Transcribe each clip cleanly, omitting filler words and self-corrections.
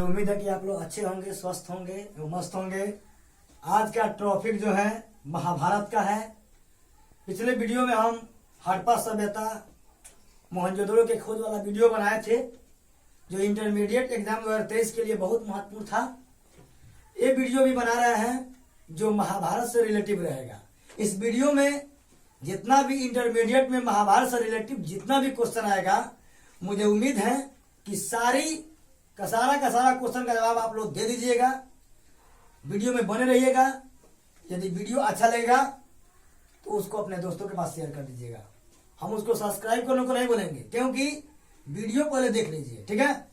उम्मीद है कि आप लोग अच्छे होंगे, स्वस्थ होंगे, मस्त होंगे। आज का टॉपिक जो है महाभारत का है। पिछले वीडियो में हम हड़प्पा सभ्यता मोहनजोदड़ो के खोज वाला वीडियो बनाए थे, जो इंटरमीडिएट एग्जाम 2023 के लिए बहुत महत्वपूर्ण था। ये वीडियो भी बना रहे हैं जो महाभारत से रिलेटिव रहेगा। इस वीडियो में जितना भी इंटरमीडिएट में महाभारत से रिलेटिव जितना भी क्वेश्चन आएगा, मुझे उम्मीद है कि सारा क्वेश्चन का जवाब आप लोग दे दीजिएगा। वीडियो में बने रहिएगा। यदि वीडियो अच्छा लगेगा तो उसको अपने दोस्तों के पास शेयर कर दीजिएगा। हम उसको सब्सक्राइब करने को नहीं बोलेंगे, क्योंकि वीडियो पहले देख लीजिए, ठीक है।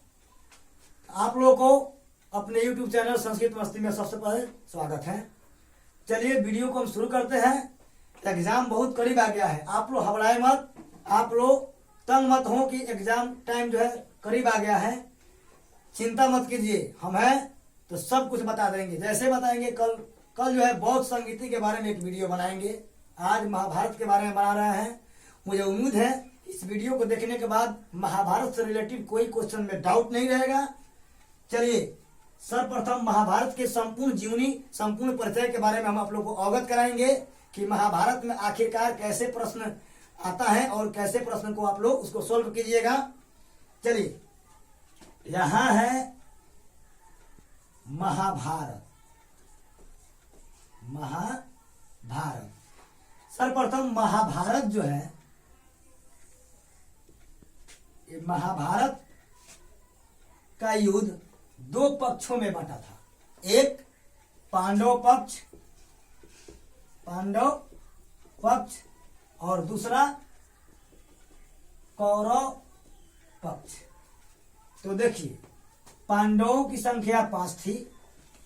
आप लोगों को अपने YouTube चैनल संस्कृत मस्ती में सबसे पहले स्वागत है। चलिए वीडियो को हम शुरू करते हैं। एग्जाम बहुत करीब आ गया है, आप लोग घबराए मत, आप लोग तंग मत हो कि एग्जाम टाइम जो है करीब आ गया है। चिंता मत कीजिए, हम हैं तो सब कुछ बता देंगे। जैसे बताएंगे, कल जो है बौद्ध संगीति के बारे में एक वीडियो बनाएंगे। आज महाभारत के बारे में बना रहे हैं। मुझे उम्मीद है इस वीडियो को देखने के बाद महाभारत से रिलेटेड कोई क्वेश्चन में डाउट नहीं रहेगा। चलिए सर्वप्रथम महाभारत के संपूर्ण जीवनी, संपूर्ण परिचय के बारे में हम आप लोगों को अवगत कराएंगे कि महाभारत में आखिरकार कैसे प्रश्न आता है और कैसे प्रश्न को आप लोग उसको सोल्व कीजिएगा। चलिए, यहां है महाभारत। सर्वप्रथम महाभारत जो है, ये महाभारत का युद्ध दो पक्षों में बंटा था। एक पांडव पक्ष और दूसरा कौरव पक्ष। तो देखिए, पांडवों की संख्या 5 थी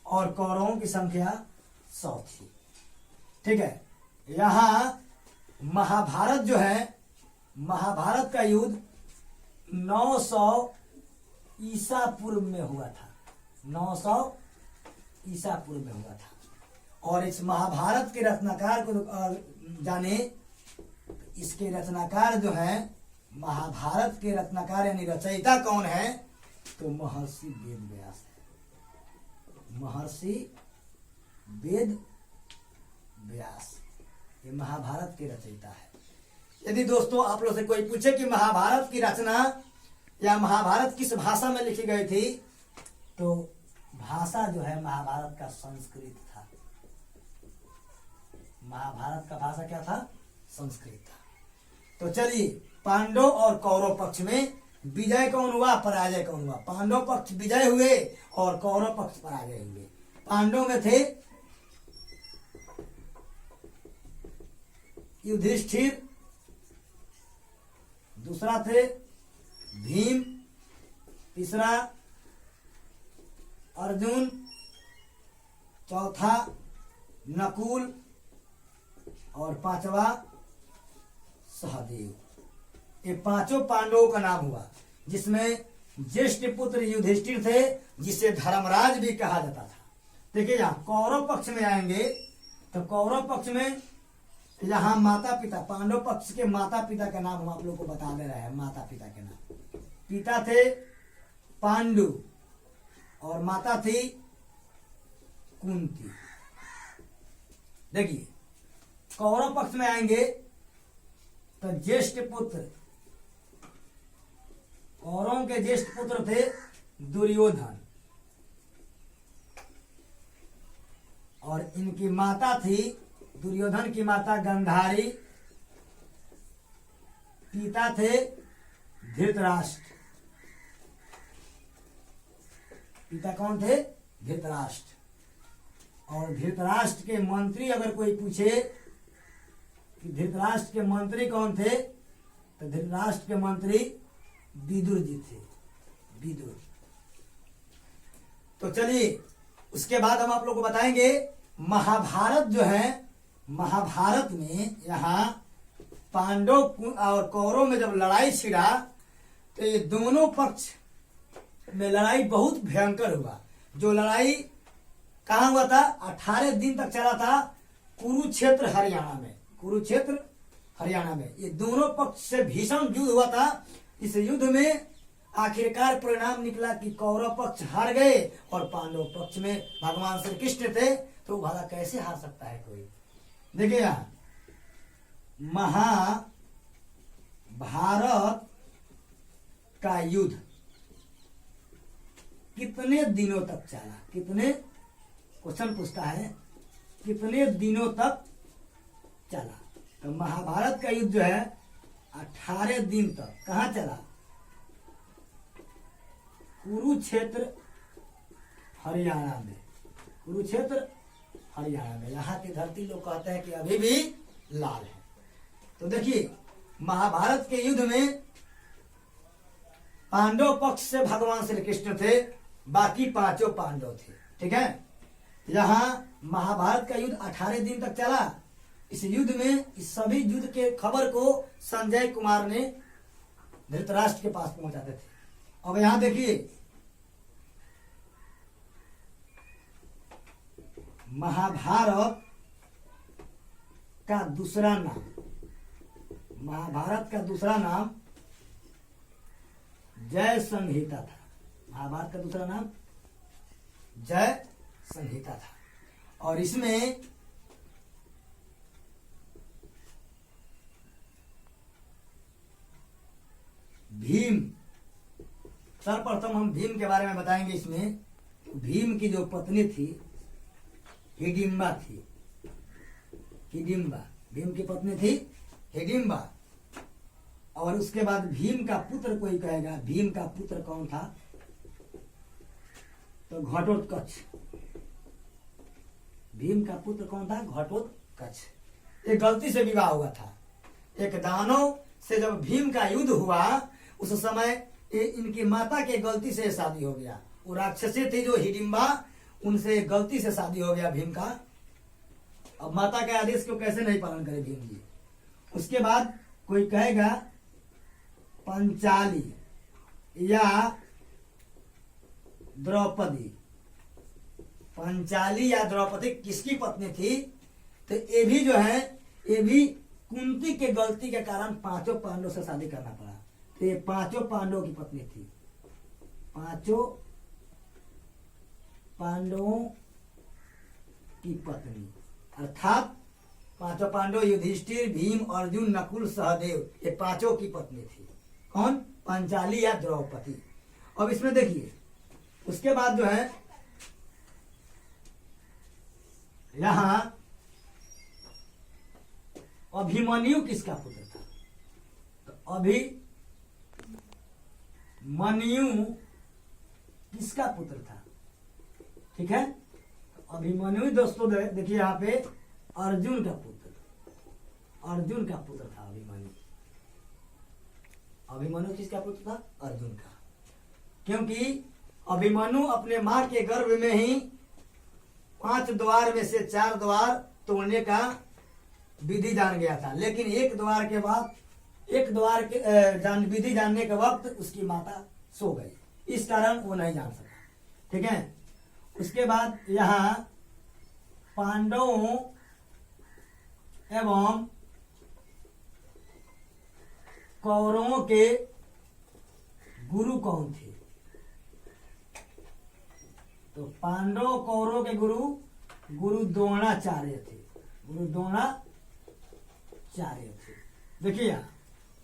और कौरवों की संख्या 100 थी, ठीक है। यहां महाभारत जो है, महाभारत का युद्ध 900 ईसा पूर्व में हुआ था। 900 ईसा पूर्व में हुआ था। और इस महाभारत के रचनाकार को जाने, इसके रचनाकार जो है, महाभारत के रचनाकार यानी रचयिता कौन है, तो महर्षि वेद व्यास है। महर्षि वेद व्यास ये महाभारत के रचयिता है। यदि दोस्तों आप लोग से कोई पूछे कि महाभारत की रचना या महाभारत किस भाषा में लिखी गई थी, तो भाषा जो है महाभारत का संस्कृत था। महाभारत का भाषा क्या था? संस्कृत था। तो चलिए, पांडव और कौरव पक्ष में विजय कौन हुआ, पराजय कौन हुआ? पांडव पक्ष विजय हुए और कौरव पक्ष पराजय हुए। पांडव में थे युधिष्ठिर, दूसरा थे भीम, तीसरा अर्जुन, चौथा नकुल और पांचवा सहदेव। ये पांचों पांडवों का नाम हुआ, जिसमें ज्येष्ठ पुत्र युधिष्ठिर थे, जिसे धर्मराज भी कहा जाता था। देखिए, यहाँ कौरव पक्ष में आएंगे तो कौरव पक्ष में यहाँ माता पिता, पांडव पक्ष के माता पिता का नाम हम आप लोग को बता दे रहे हैं। माता पिता के नाम, पिता थे पांडु और माता थी कुंती। देखिए, कौरव पक्ष में आएंगे तो ज्येष्ठ पुत्र, कौरवों के ज्येष्ठ पुत्र थे दुर्योधन और इनकी माता थी, दुर्योधन की माता गंधारी, पिता थे धृतराष्ट्र। पिता कौन थे? धृतराष्ट्र। और धृतराष्ट्र के मंत्री, अगर कोई पूछे कि धृतराष्ट्र के मंत्री कौन थे, तो धृतराष्ट्र के मंत्री विदुर जी थे। विदुर। तो चलिए, उसके बाद हम आप लोग को बताएंगे महाभारत जो है, महाभारत में यहाँ पांडव और कौरव में जब लड़ाई छिड़ा, तो ये दोनों पक्ष में लड़ाई बहुत भयंकर हुआ। जो लड़ाई कहाँ हुआ था? 18 दिन तक चला था कुरुक्षेत्र हरियाणा में। ये दोनों पक्ष से भीषण युद्ध हुआ था। इस युद्ध में आखिरकार परिणाम निकला कि कौरव पक्ष हार गए और पांडव पक्ष में भगवान श्री कृष्ण थे। तो भला कैसे हार सकता है कोई। देखिए यहाँ महाभारत का युद्ध कितने दिनों तक चला, कितने, क्वेश्चन पूछता है कितने दिनों तक चला। तो महाभारत का युद्ध जो है 18 दिन तक कहाँ चला, कुरुक्षेत्र हरियाणा में, कुरुक्षेत्र हरियाणा में। यहाँ की धरती लोग कहते हैं कि अभी भी लाल है। तो देखिए महाभारत के युद्ध में पांडव पक्ष से भगवान श्री कृष्ण थे, बाकी पांचों पांडव थे। ठीक है, यहाँ महाभारत का युद्ध 18 दिन तक चला। इस युद्ध में इस सभी युद्ध के खबर को संजय कुमार ने धृतराष्ट्र के पास पहुंचाते थे। अब यहाँ देखिए महाभारत का दूसरा नाम, महाभारत का दूसरा नाम जय संहिता था। महाभारत का दूसरा नाम जय संहिता था। और इसमें भीम, सर्वप्रथम हम भीम के बारे में बताएंगे। इसमें भीम की जो पत्नी थी हिडिंबा थी, हिडिंबा, भीम की पत्नी थी हिडिंबा। और उसके बाद भीम का पुत्र कोई कहेगा, भीम का पुत्र कौन था, तो घटोत्कच। भीम का पुत्र कौन था, घटोत्कच। एक गलती से विवाह हुआ था। एक दानव से जब भीम का युद्ध हुआ उस समय इनकी माता के गलती से शादी हो गया। वो राक्षसी थी जो हिडिंबा, उनसे गलती से शादी हो गया भीम का। अब माता के आदेश को कैसे नहीं पालन करे भीम जी। उसके बाद कोई कहेगा पंचाली या द्रौपदी। पंचाली या द्रौपदी किसकी पत्नी थी, तो ये भी जो है, ये भी कुंती के गलती के कारण पांचों पांडवों से शादी करना पड़ा। तो ये पांचों पांडवों की पत्नी थी, पांचों पांडवों की पत्नी, अर्थात पांचों पांडव युधिष्ठिर, भीम, अर्जुन, नकुल, सहदेव, ये पांचों की पत्नी थी। कौन, पंचाली या द्रौपदी। अब इसमें देखिए उसके बाद जो है यहां अभिमन्यु किसका पुत्र था, तो अभिमन्यु किसका पुत्र था। ठीक है, अभिमन्यु दोस्तों देखिए यहाँ पे अर्जुन का पुत्र, अर्जुन का पुत्र था अभिमन्यु। अभिमन्यु किसका पुत्र था, अर्जुन का। क्योंकि अभिमन्यु अपने मां के गर्भ में ही 5 द्वार में से 4 द्वार तोड़ने का विधि जान गया था, लेकिन एक द्वार के बाद, एक द्वार के विधि जानने के वक्त उसकी माता सो गई, इस कारण वो नहीं जान सका। ठीक है, उसके बाद यहाँ पांडवों एवं कौरवों के गुरु कौन थे, तो पांडव कौरवों के गुरु द्रोणाचार्य थे, गुरु द्रोणाचार्य थे। देखिए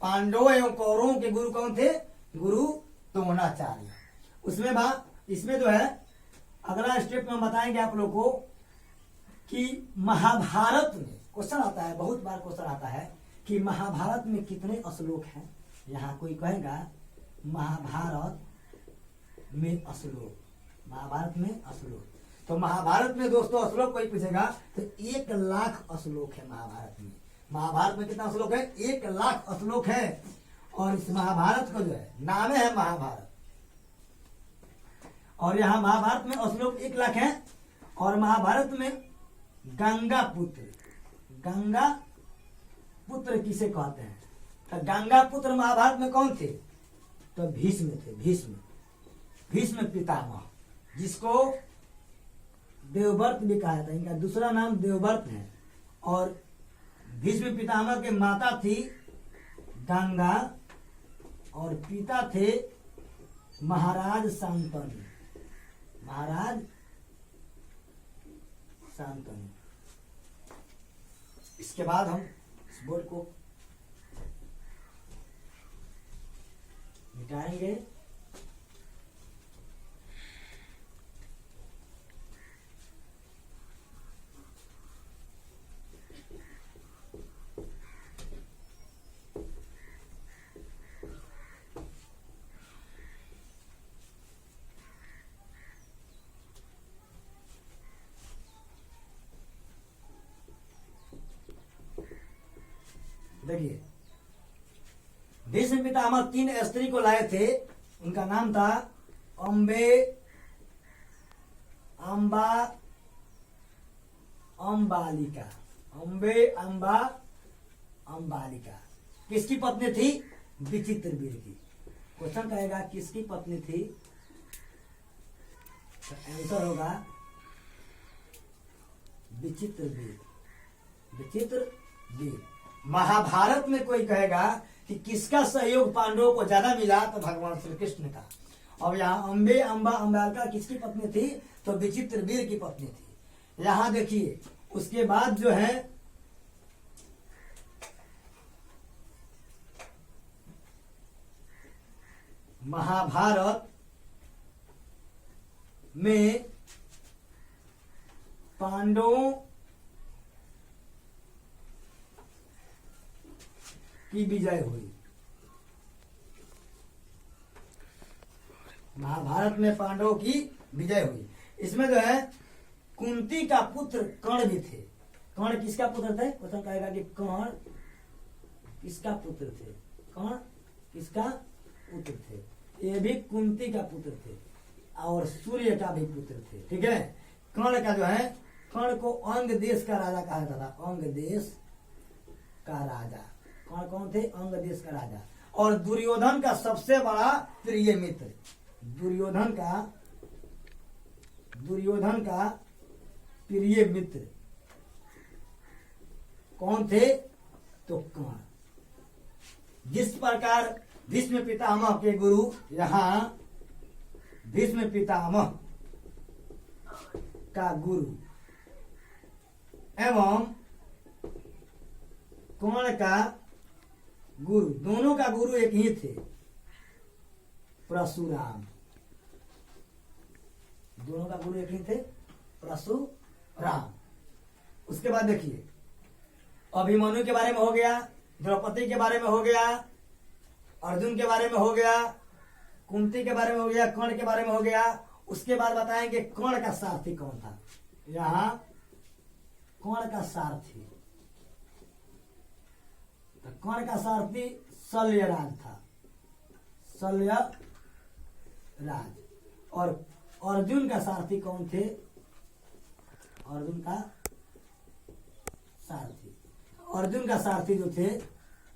पांडवों एवं कौरवों के गुरु कौन थे, गुरु द्रोणाचार्य। इसमें जो है अगला स्टेप में बताएंगे आप लोग को कि महाभारत में क्वेश्चन आता है, बहुत बार क्वेश्चन आता है कि महाभारत में कितने श्लोक हैं। यहाँ कोई कहेगा महाभारत में श्लोक, महाभारत में श्लोक। तो महाभारत में दोस्तों श्लोक कोई पूछेगा तो 1,00,000 श्लोक है महाभारत में। महाभारत में कितना श्लोक है, 1,00,000 श्लोक है। और इस महाभारत को जो है नाम है महाभारत। और यहाँ महाभारत में श्लोक 1,00,000 है। और महाभारत में गंगा पुत्र किसे कहते हैं, तो गंगा पुत्र महाभारत में कौन थे, तो भीष्म थे। भीष्म पितामह, जिसको देवव्रत भी कहा था, इनका दूसरा नाम देवव्रत है। और भीष्म पितामह के माता थी गंगा और पिता थे महाराज शांतनु, महाराज शांतनु। इसके बाद हम इस बोर्ड को मिटाएंगे। देखिए, भीष्म पितामह 3 स्त्री को लाए थे। उनका नाम था अम्बे, अम्बा, अम्बालिका। अम्बे, अम्बा, अम्बालिका। किसकी पत्नी थी? विचित्रवीर की। क्वेश्चन कहेगा किसकी पत्नी थी, तो आंसर होगा विचित्रवीर। विचित्रवीर। महाभारत में कोई कहेगा कि किसका सहयोग पांडवों को ज्यादा मिला, तो भगवान श्री कृष्ण का। और यहाँ अम्बे, अम्बा, अम्बालिका किसकी पत्नी थी, तो विचित्रवीर की पत्नी थी। यहाँ देखिए, उसके बाद जो है महाभारत में पांडवों की विजय हुई। महाभारत में पांडवों की विजय हुई। इसमें जो है कुंती का पुत्र कर्ण भी थे। कर्ण किसका पुत्र थे? क्वेश्चन कहेगा कि कर्ण किसका पुत्र थे? कर्ण किसका पुत्र थे? ये भी कुंती का पुत्र थे और सूर्य का भी पुत्र थे। ठीक है। कर्ण का जो है, कर्ण को अंग देश का राजा कहा जाता था। अंग देश का राजा। कौन कौन थे? अंग देश का राजा। और दुर्योधन का सबसे बड़ा प्रिय मित्र। दुर्योधन का प्रिय मित्र कौन थे? तो कर्ण। जिस प्रकार भीष्म पितामह के गुरु, यहाँ भीष्म पितामह का गुरु एवं कर्ण का गुरु, दोनों का गुरु एक ही थे, परशुराम। दोनों का गुरु एक ही थे, परशुराम। उसके बाद देखिए, अभिमन्यु के बारे में हो गया, द्रौपदी के बारे में हो गया, अर्जुन के बारे में हो गया, कुंती के बारे में हो गया, कर्ण के बारे में हो गया। उसके बाद बताएंगे कर्ण का सारथी कौन था। यहाँ कर्ण का सारथी, तो कर्ण का सारथी शल्यराज था। शल्यराज। और अर्जुन का सारथी कौन थे? अर्जुन का सारथी, अर्जुन का सारथी जो थे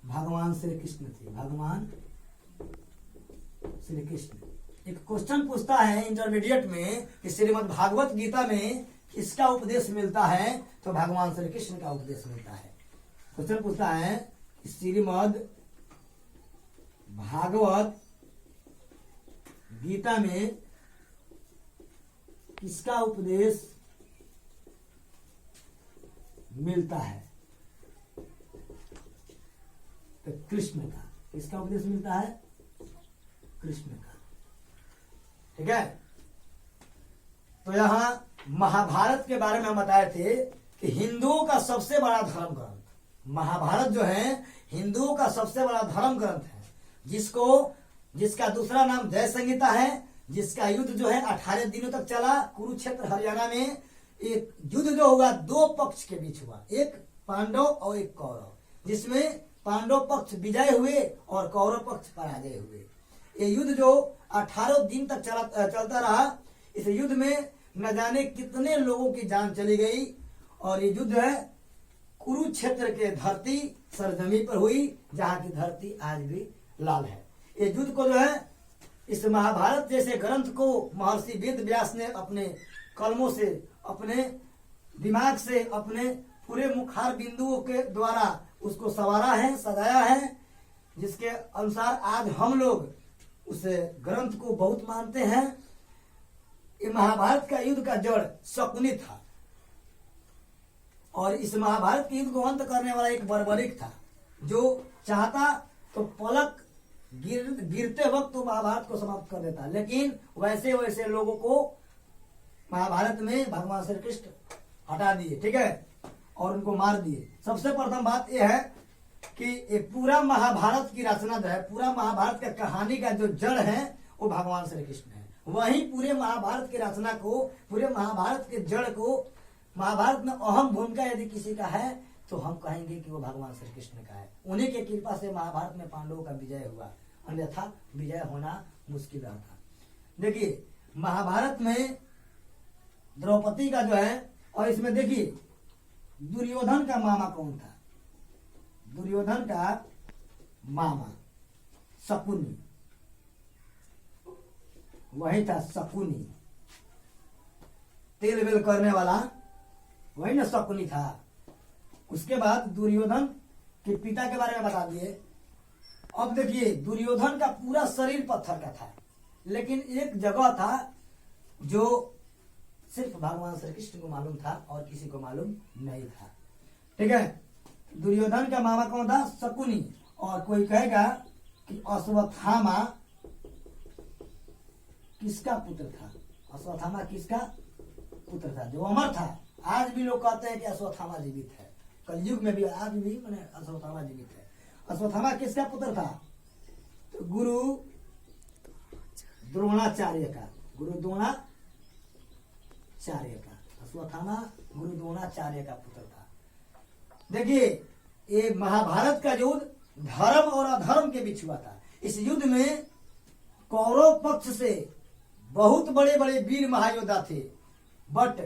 भगवान श्री कृष्ण थे। भगवान श्री कृष्ण। एक क्वेश्चन पूछता है इंटरमीडिएट में कि श्रीमद् भागवत गीता में किसका उपदेश मिलता है, तो भगवान श्री कृष्ण का उपदेश मिलता है। क्वेश्चन पूछता है श्रीमद् भागवत गीता में किसका उपदेश मिलता है, तो कृष्ण का। किसका उपदेश मिलता है? कृष्ण का। ठीक है। तो यहां महाभारत के बारे में हम बताए थे कि हिंदुओं का सबसे बड़ा धर्म ग्रंथ महाभारत जो है हिंदुओं का सबसे बड़ा धर्म ग्रंथ है, जिसका दूसरा नाम जय संहिता है, जिसका युद्ध जो है 18 दिनों तक चला। कुरुक्षेत्र हरियाणा में एक युद्ध जो हुआ, दो पक्ष के बीच हुआ, एक पांडव और एक कौरव, जिसमें पांडव पक्ष विजय हुए और कौरव पक्ष पराजय हुए। ये युद्ध जो 18 दिन तक चलता रहा। इस युद्ध में न जाने कितने लोगों की जान चली गई। और ये युद्ध है कुरुक्षेत्र के धरती सरजमी पर हुई, जहाँ की धरती आज भी लाल है। ये युद्ध को जो है, इस महाभारत जैसे ग्रंथ को महर्षि वेद व्यास ने अपने कलमों से, अपने दिमाग से, अपने पूरे मुखार बिंदुओं के द्वारा उसको संवारा है, सजाया है, जिसके अनुसार आज हम लोग उस ग्रंथ को बहुत मानते हैं। ये महाभारत का युद्ध का जड़ शकुनी था और इस महाभारत के युद्ध को अंत करने वाला एक बर्बरिक था जो चाहता तो पलक गिरते वक्त तो महाभारत को समाप्त कर देता, लेकिन वैसे वैसे लोगों को महाभारत में भगवान श्री कृष्ण हटा दिए, ठीक है, और उनको मार दिए। सबसे प्रथम बात यह है कि ये पूरा महाभारत की रचना जो है, पूरा महाभारत का कहानी का जो जड़ है वो भगवान श्री कृष्ण है। वही पूरे महाभारत की रचना को, पूरे महाभारत के जड़ को, महाभारत में अहम भूमिका यदि किसी का है तो हम कहेंगे कि वो भगवान श्री कृष्ण का है। उन्हीं के कृपा से महाभारत में पांडवों का विजय हुआ, अन्यथा विजय होना मुश्किल था। देखिए महाभारत में द्रौपदी का जो है, और इसमें देखिए दुर्योधन का मामा कौन था? दुर्योधन का मामा शकुनी, वही था शकुनी, तेल बेल करने वाला वही ना शकुनी था। उसके बाद दुर्योधन के पिता के बारे में बता दिए। अब देखिए दुर्योधन का पूरा शरीर पत्थर का था, लेकिन एक जगह था जो सिर्फ भगवान श्री कृष्ण को मालूम था और किसी को मालूम नहीं था, ठीक है। दुर्योधन का मामा कौन था? शकुनी। और कोई कहेगा कि अश्वत्थामा किसका पुत्र था? अश्वत्थामा किसका पुत्र था? जो अमर था। आज भी लोग कहते हैं कि अश्वत्थामा जीवित है, कलयुग में भी आज भी मैंने अश्वत्थामा जीवित है। अश्वत्थामा किसका पुत्र था? तो गुरु द्रोणाचार्य का, गुरु द्रोणाचार्य का, अश्वत्थामा गुरु द्रोणाचार्य का पुत्र था। देखिए ये महाभारत का युद्ध धर्म और अधर्म के बीच हुआ था। इस युद्ध में कौरव पक्ष से बहुत बड़े बड़े वीर महायोद्धा थे, बट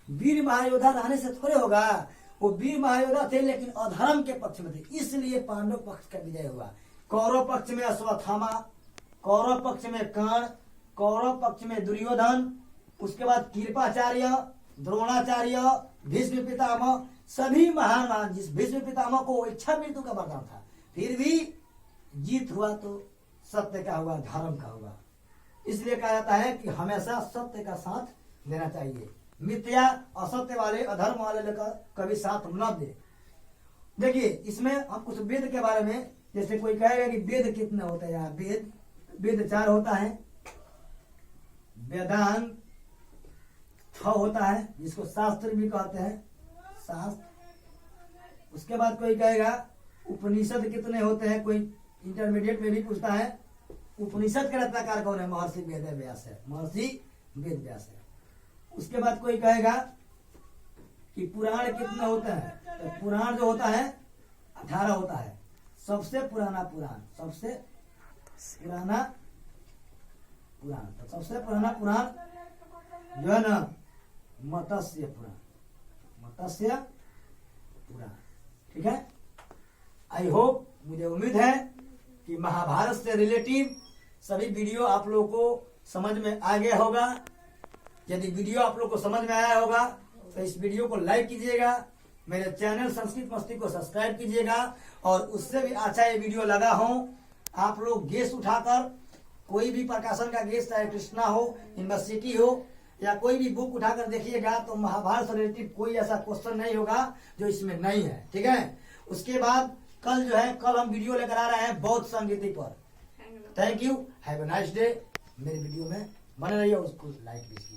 वीर महायोद्धा रहने से थोड़े होगा, वो वीर महायोद्धा थे लेकिन अधर्म के पक्ष में थे, इसलिए पांडव पक्ष का विजय हुआ। कौरव पक्ष में अश्वत्थामा, कौरव पक्ष में कर्ण, कौरव पक्ष में दुर्योधन, उसके बाद कृपाचार्य, द्रोणाचार्य, भीष्म पितामह, सभी महान। जिस भीष्म पितामह को इच्छा मृत्यु का वरदान था, फिर भी जीत हुआ तो सत्य का हुआ, धर्म का हुआ। इसलिए कहा जाता है कि हमेशा सत्य का साथ देना चाहिए, मिथ्या असत्य वाले अधर्म वाले लेकर कभी साथ न दे। देखिए इसमें हम कुछ वेद के बारे में, जैसे कोई कहेगा कि वेद कितने होते हैं? वेद 4 होता है। वेदांत 6 होता है, जिसको शास्त्र भी कहते हैं, शास्त्र। उसके बाद कोई कहेगा उपनिषद कितने होते हैं? कोई इंटरमीडिएट में भी पूछता है उपनिषद के रचनाकार कौन है? महर्षि वेद व्यास है, महर्षि वेद व्यास है। उसके बाद कोई कहेगा कि पुराण कितने होते हैं? तो पुराण जो होता है 18 होता है। सबसे पुराना पुराण, सबसे पुराना पुराण, तो सबसे पुराना पुराण जो है ना मत्स्य पुराण, मत्स्य पुराण, ठीक है। आई होप, मुझे उम्मीद है कि महाभारत से रिलेटिव सभी वीडियो आप लोगों को समझ में आ गया होगा। यदि वीडियो आप लोग को समझ में आया होगा तो इस वीडियो को लाइक कीजिएगा, मेरे चैनल संस्कृत मस्ती को सब्सक्राइब कीजिएगा, और उससे भी अच्छा ये वीडियो लगा हो, आप लोग गेस्ट उठाकर कोई भी प्रकाशन का गेस्ट, चाहे कृष्णा हो, यूनिवर्सिटी हो, या कोई भी बुक उठाकर देखिएगा तो महाभारत से रिलेटेड कोई ऐसा क्वेश्चन नहीं होगा जो इसमें नहीं है, ठीक है। उसके बाद कल जो है, कल हम वीडियो लेकर आ रहे हैं बौद्ध संगीति पर। Thank you, have a nice day. मेरे वीडियो में बने रहिए, उसको लाइक कीजिए।